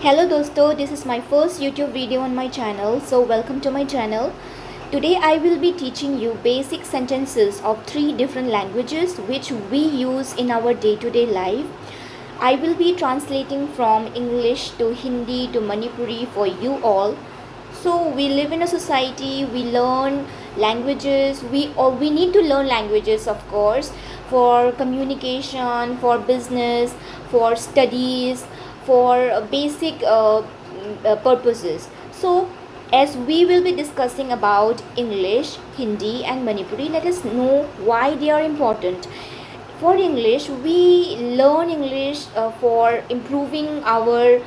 Hello dosto, this is my first YouTube video on my channel, so welcome to my channel. Today I will be teaching you basic sentences of three different languages which we use in our day-to-day life. I will be translating from English to Hindi to Manipuri for you all. So we live in a society, we learn languages, we need to learn languages, of course, for communication, for business, for studies, for basic purposes. So as we will be discussing about English, Hindi and Manipuri, let us know why they are important. For English, we learn English for improving our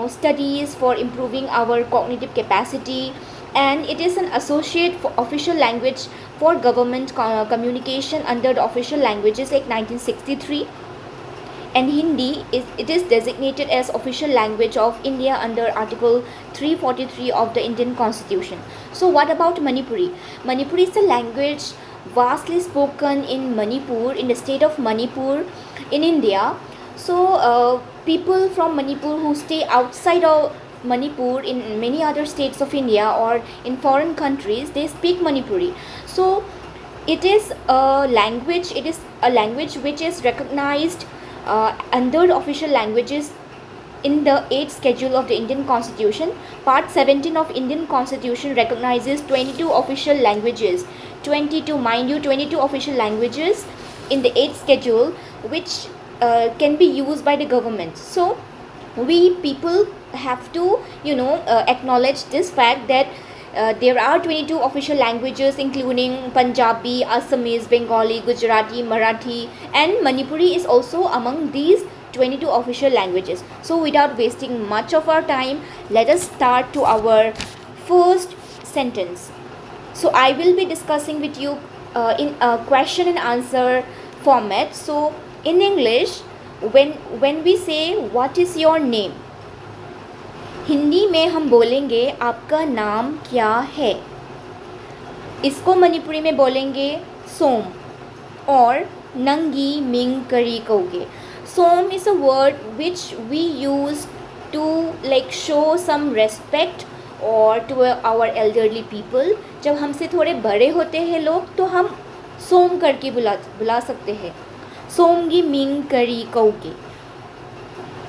studies, for improving our cognitive capacity, and it is an associate for official language for government communication under the official languages act 1963. And Hindi is designated as official language of India under Article 343 of the Indian Constitution. So what about Manipuri? Manipuri is a language vastly spoken in Manipur, in the state of Manipur in India. So people from Manipur who stay outside of Manipur in many other states of India or in foreign countries, they speak Manipuri. So it is a language which is recognized under the official languages in the 8th schedule of the Indian Constitution. Part 17 of Indian Constitution recognizes 22 official languages. 22, mind you, 22 official languages in the 8th schedule which can be used by the government. So we people have to acknowledge this fact that there are 22 official languages including Punjabi, Assamese, Bengali, Gujarati, Marathi, and Manipuri is also among these 22 official languages. So without wasting much of our time, let us start to our first sentence. So I will be discussing with you in a question and answer format. So in English, when we say what is your name, Hindi में हम बोलेंगे आपका नाम क्या है. इसको मणिपुरी में बोलेंगे सोम और नंगी मिंग करी कहोगे. सोम is a word which we use to like show some respect or to our elderly people. जब हमसे थोड़े बड़े होते हैं लोग तो हम सोम करके बुला सकते हैं. सोमगी मिंग करी कहोगे.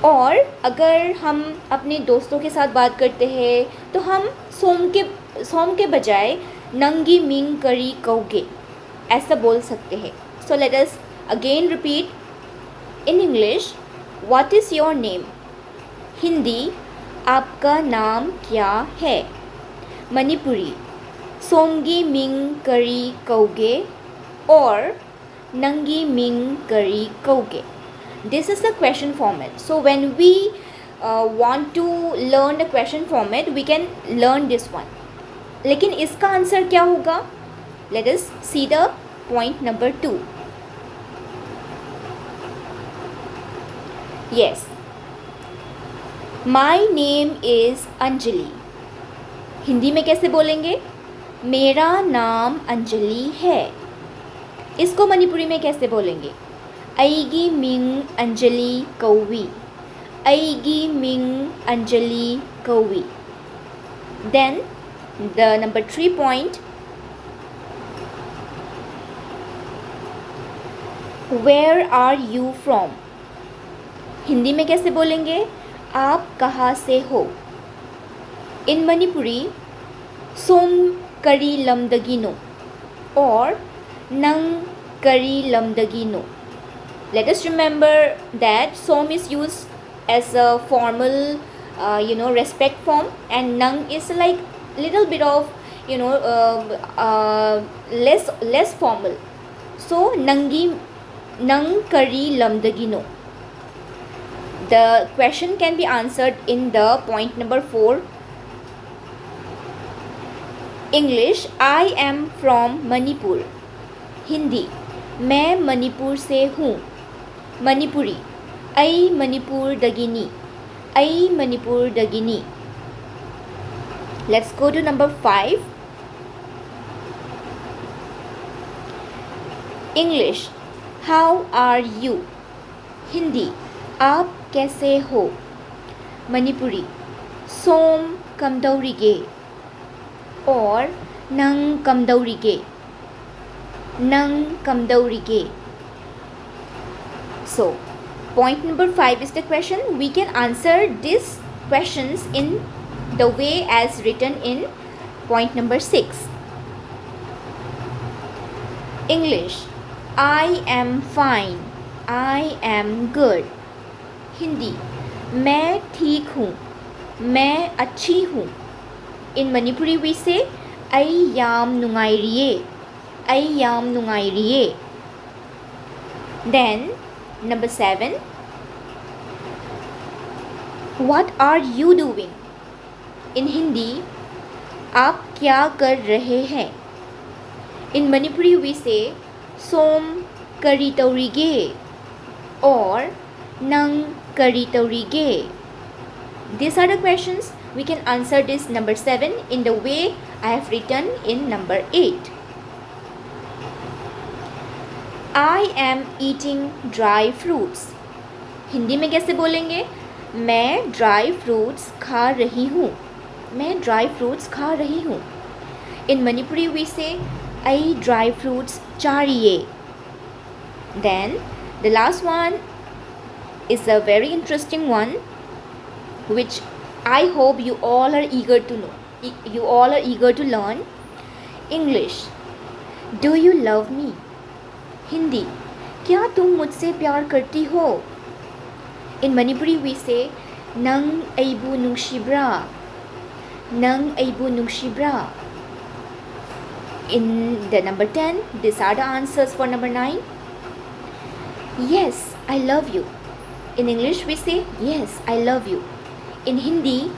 और अगर हम अपने दोस्तों के साथ बात करते हैं तो हम सोम के बजाय नंगी मिंग करी कहोगे ऐसा बोल सकते हैं. So let us again repeat in English. What is your name. Hindi, आपका नाम क्या है. मणिपुरी, सोमगी मिंग करी कहोगे और नंगी मिंग करी कहोगे. This is the question format. So when we want to learn the question format, we can learn this one. लेकिन इसका आंसर क्या होगा? Let us see the point number 2. Yes. My name is Anjali. Hindi में कैसे बोलेंगे? मेरा नाम अंजलि है. इसको मणिपुरी में कैसे बोलेंगे? अईगी मिंग अंजलि कौवी. अईगी मिंग अंजलि कौवी. Then the number 3 point. Where are you from? Hindi में कैसे बोलेंगे? आप कहाँ से हो. In Manipuri, सोम करी लमदगिनो और नंग करी लमदगिनो. Let us remember that som is used as a formal respect form, and nang is like little bit of less formal. So nang kari lamdagino. The question can be answered in the point number 4. English, I am from Manipur. Hindi, मैं मणिपुर से हूँ. मणिपुरी, ऐ मणिपुर दगिनी. ऐ Manipur दगिनी. Let's go to number 5. English, how are you. Hindi, आप कैसे हो. Manipuri. Som kamdaurige or nang kamdaurige. Nang kamdaurige. So, point number 5 is the question. We can answer these questions in the way as written in point number 6. English. I am fine. I am good. Hindi. मैं ठीक हूँ. मैं अच्छी हूँ. In Manipuri we say ay yam nungairiye. Ay yam nungairiye. Then number 7. What are you doing? In Hindi, आप क्या कर रहे हैं? In Manipuri we say Som karitaurige or Nang karitaurige. These are the questions. We can answer this number 7 in the way I have written in number 8. I am eating dry fruits. Hindi में कैसे बोलेंगे? मैं dry fruits खा रही हूँ. मैं dry fruits खा रही हूँ. In Manipuri we say I dry fruits chariye. Then the last one is a very interesting one which I hope you all are eager to know. You all are eager to learn. English. Do you love me? Hindi. क्या तुम मुझसे प्यार करती हो? In Manipuri we say Nang aibu nungshibra. Nang aibu nungshibra. In the number 10, these are the answers for number 9. Yes, I love you. In English we say yes, I love you. In Hindi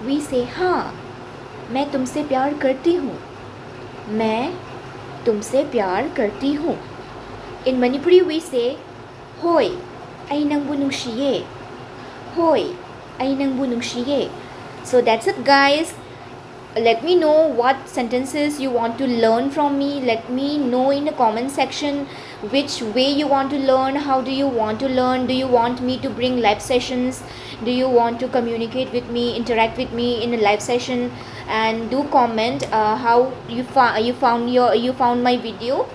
we say हाँ, मैं तुमसे प्यार करती हूँ. मैं तुमसे प्यार करती हूँ. In Manipuri we say Hoy, ay nang bunungsiye. Hoy, ay nang bunungsiye. So that's it guys. Let me know what sentences you want to learn from me. Let me know in the comment section which way you want to learn. How do you want to learn? Do you want me to bring live sessions? Do you want to communicate with me, interact with me in a live session? And do comment how you found my video.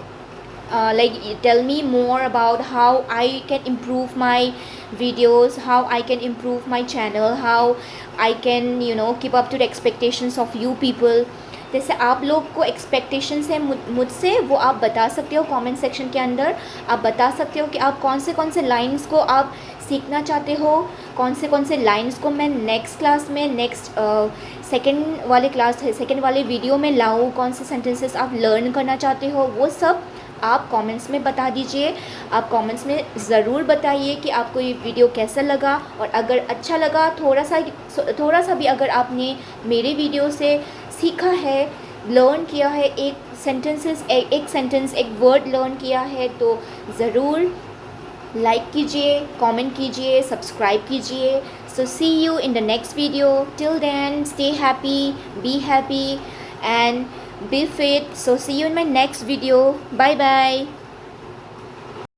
Tell me more about how I can improve my videos, how I can improve my channel, how I can keep up to the expectations of you people. जैसे आप लोग को expectations है मुझसे, वो आप बता सकते हो कमेंट सेक्शन के अंदर. आप बता सकते हो कि आप कौन से लाइंस को आप सीखना चाहते हो, कौन से लाइंस को मैं नेक्स्ट क्लास में सेकेंड वाले वीडियो में लाऊं, कौन से सेंटेंसेस आप लर्न करना चाहते हो. वो सब आप कमेंट्स में बता दीजिए. आप कमेंट्स में ज़रूर बताइए कि आपको ये वीडियो कैसा लगा. और अगर अच्छा लगा, थोड़ा सा भी अगर आपने मेरे वीडियो से सीखा है, लर्न किया है, एक सेंटेंस एक वर्ड लर्न किया है, तो ज़रूर लाइक कीजिए, कमेंट कीजिए, सब्सक्राइब कीजिए. So see you in the next video. Till then stay happy, be happy and be fit. So see you in my next video. Bye bye.